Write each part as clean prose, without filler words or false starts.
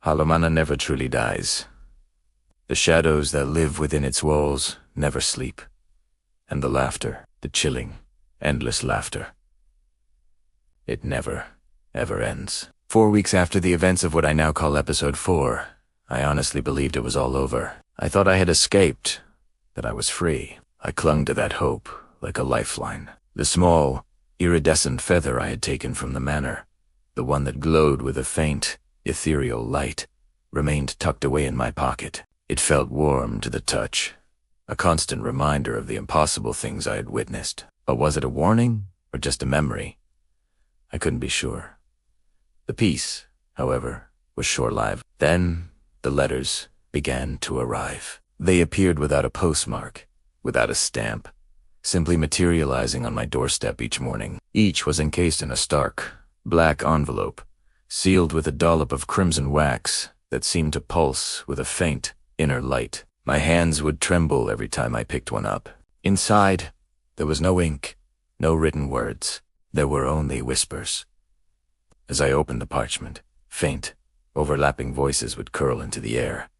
Hollow Manor never truly dies. The shadows that live within its walls never sleep. And the laughter, the chilling, endless laughter, it never, ever ends. 4 weeks after the events of what I now call episode 4, I honestly believed it was all over. I thought I had escaped, that I was free. I clung to that hope like a lifeline. The small, iridescent feather I had taken from the manor, the one that glowed with a faint, ethereal light, remained tucked away in my pocket. It felt warm to the touch, a constant reminder of the impossible things I had witnessed. But was it a warning or just a memory? I couldn't be sure. The peace, however, was short-lived. Then the letters began to arrive. They appeared without a postmark, without a stamp, simply materializing on my doorstep each morning. Each was encased in a stark, black envelope, sealed with a dollop of crimson wax that seemed to pulse with a faint, inner light. My hands would tremble every time I picked one up. Inside, there was no ink, no written words. There were only whispers. As I opened the parchment, faint, overlapping voices would curl into the air,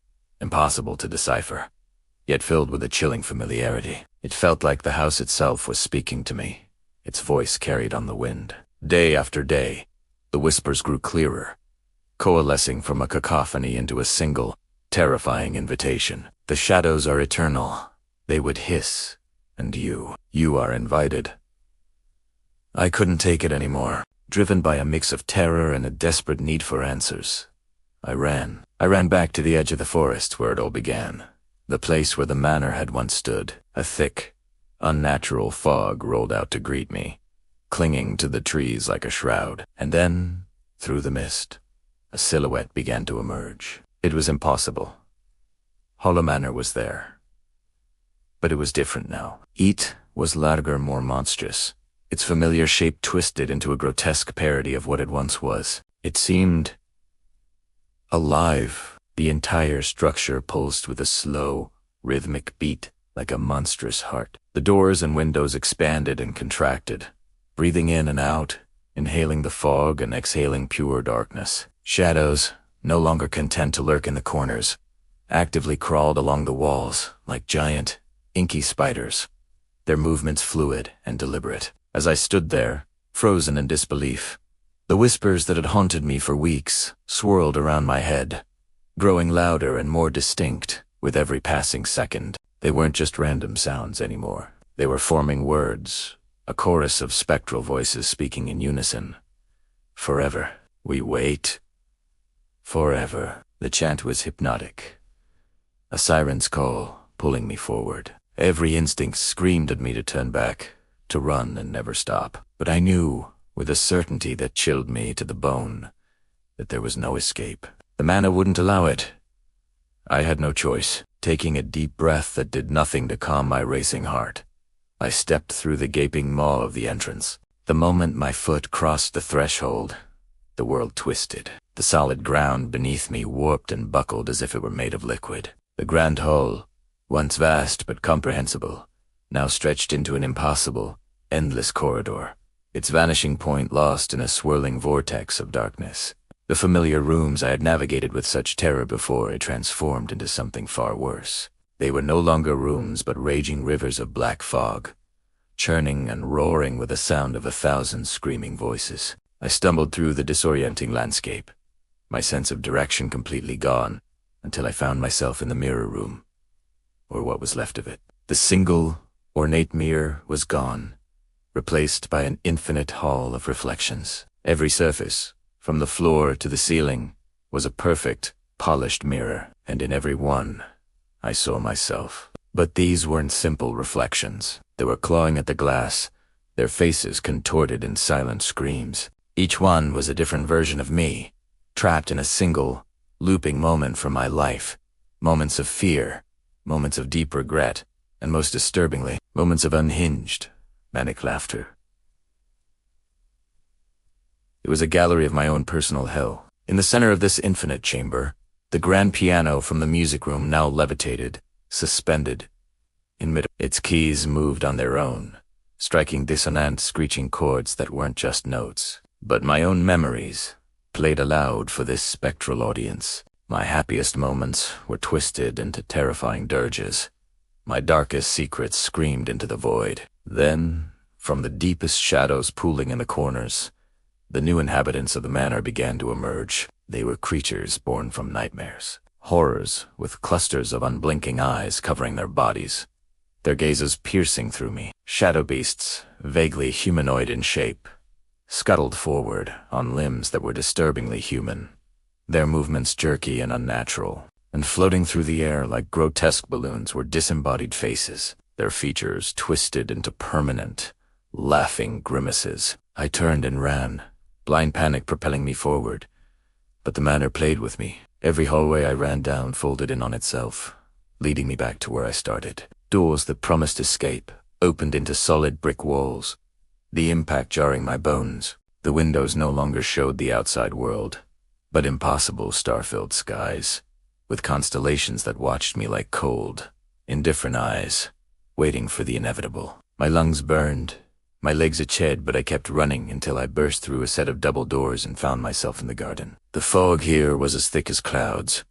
impossible to decipher, yet filled with a chilling familiarity. It felt like the house itself was speaking to me, its voice carried on the wind. Day after day, the whispers grew clearer, coalescing from a cacophony into a single, terrifying invitation. The shadows are eternal, they would hiss, and you are invited. I couldn't take it anymore. Driven by a mix of terror and a desperate need for answers, I ran. I ran back to the edge of the forest where it all began, the place where the manor had once stood. A thick, unnatural fog rolled out to greet me, clinging to the trees like a shroud. And then, through the mist, a silhouette began to emerge. It was impossible. Hollow Manor was there. But it was different now. It was larger, more monstrous, its familiar shape twisted into a grotesque parody of what it once was. It seemed alive, the entire structure pulsed with a slow, rhythmic beat like a monstrous heart. The doors and windows expanded and contracted, breathing in and out, inhaling the fog and exhaling pure darkness. Shadows, no longer content to lurk in the corners, actively crawled along the walls like giant, inky spiders, their movements fluid and deliberate. As I stood there, frozen in disbelief, the whispers that had haunted me for weeks swirled around my head, growing louder and more distinct with every passing second. They weren't just random sounds anymore. They were forming words, a chorus of spectral voices speaking in unison. Forever, we wait. Forever. The chant was hypnotic, a siren's call pulling me forward. Every instinct screamed at me to turn back, to run and never stop. But I knew, with a certainty that chilled me to the bone, that there was no escape. The manor wouldn't allow it. I had no choice. Taking a deep breath that did nothing to calm my racing heart, I stepped through the gaping maw of the entrance. The moment my foot crossed the threshold, the world twisted. The solid ground beneath me warped and buckled as if it were made of liquid. The grand hall, once vast but comprehensible, now stretched into an impossible, endless corridor, its vanishing point lost in a swirling vortex of darkness. The familiar rooms I had navigated with such terror before had transformed into something far worse. They were no longer rooms but raging rivers of black fog, churning and roaring with the sound of 1,000 screaming voices. I stumbled through the disorienting landscape, my sense of direction completely gone, until I found myself in the mirror room, or what was left of it. The single, ornate mirror was gone, replaced by an infinite hall of reflections. Every surface, from the floor to the ceiling, was a perfect, polished mirror, and in every one, I saw myself. But these weren't simple reflections. They were clawing at the glass, their faces contorted in silent screams. Each one was a different version of me, trapped in a single, looping moment from my life. Moments of fear, moments of deep regret, and most disturbingly, moments of unhinged, manic laughter. It was a gallery of my own personal hell. In the center of this infinite chamber, the grand piano from the music room now levitated, suspended. In mid, its keys moved on their own, striking dissonant, screeching chords that weren't just notes, but my own memories, played aloud for this spectral audience. My happiest moments were twisted into terrifying dirges. My darkest secrets screamed into the void. Then, from the deepest shadows pooling in the corners, the new inhabitants of the manor began to emerge. They were creatures born from nightmares. Horrors with clusters of unblinking eyes covering their bodies, their gazes piercing through me. Shadow beasts, vaguely humanoid in shape, scuttled forward on limbs that were disturbingly human, their movements jerky and unnatural, and floating through the air like grotesque balloons were disembodied faces, their features twisted into permanent, laughing grimaces. I turned and ran, blind panic propelling me forward, but the manor played with me. Every hallway I ran down folded in on itself, leading me back to where I started. Doors that promised escape opened into solid brick walls, the impact jarring my bones. The windows no longer showed the outside world, but impossible star-filled skies, with constellations that watched me like cold, indifferent eyes, waiting for the inevitable. My lungs burned, my legs itched, but I kept running until I burst through a set of double doors and found myself in the garden. The fog here was as thick as clouds,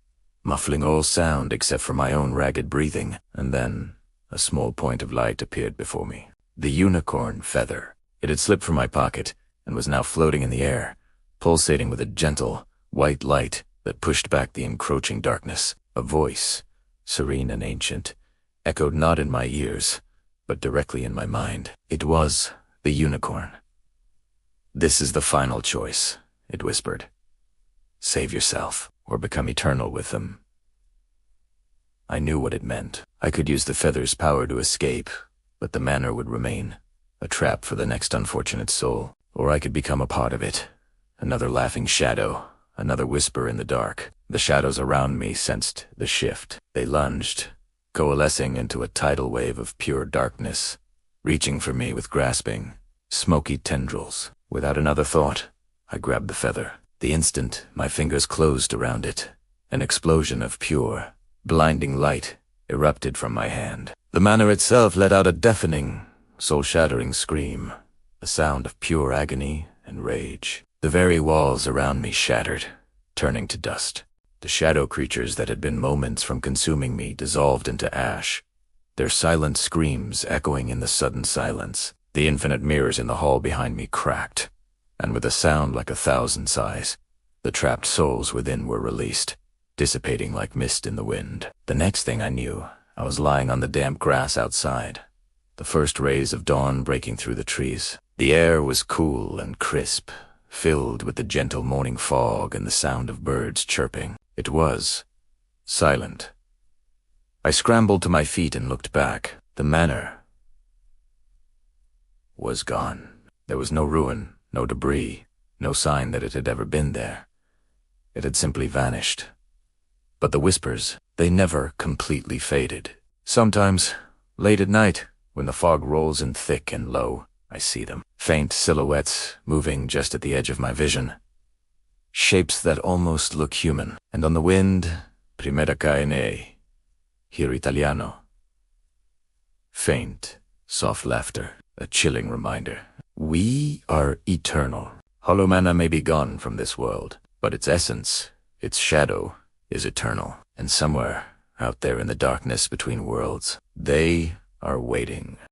muffling all sound except for my own ragged breathing, and then a small point of light appeared before me. The unicorn feather. It had slipped from my pocket and was now floating in the air, pulsating with a gentle, white light that pushed back the encroaching darkness. A voice, serene and ancient, echoed not in my ears, but directly in my mind. It was the unicorn. "This is the final choice," it whispered. "Save yourself, or become eternal with them." I knew what it meant. I could use the feather's power to escape, but the manor would remain, a trap for the next unfortunate soul. Or I could become a part of it, another laughing shadow, another whisper in the dark. The shadows around me sensed the shift. They lunged, coalescing into a tidal wave of pure darkness, reaching for me with grasping, smoky tendrils. Without another thought, I grabbed the feather. The instant my fingers closed around it, an explosion of pure, blinding light erupted from my hand. The manor itself let out a deafening, soul-shattering scream, a sound of pure agony and rage. The very walls around me shattered, turning to dust. The shadow creatures that had been moments from consuming me dissolved into ash, their silent screams echoing in the sudden silence. The infinite mirrors in the hall behind me cracked, and with a sound like 1,000 sighs, the trapped souls within were released, dissipating like mist in the wind. The next thing I knew, I was lying on the damp grass outside, the first rays of dawn breaking through the trees. The air was cool and crisp, filled with the gentle morning fog and the sound of birds chirping. It was silent. I scrambled to my feet and looked back. The manor was gone. There was no ruin, no debris, no sign that it had ever been there. It had simply vanished. But the whispers, they never completely faded. Sometimes, late at night, when the fog rolls in thick and low, I see them. Faint silhouettes moving just at the edge of my vision. Shapes that almost look human. And on the wind, primera caene, here Italiano. Faint, soft laughter, a chilling reminder. We are eternal. Hollow Manor may be gone from this world, but its essence, its shadow, is eternal. And somewhere, out there in the darkness between worlds, they are waiting.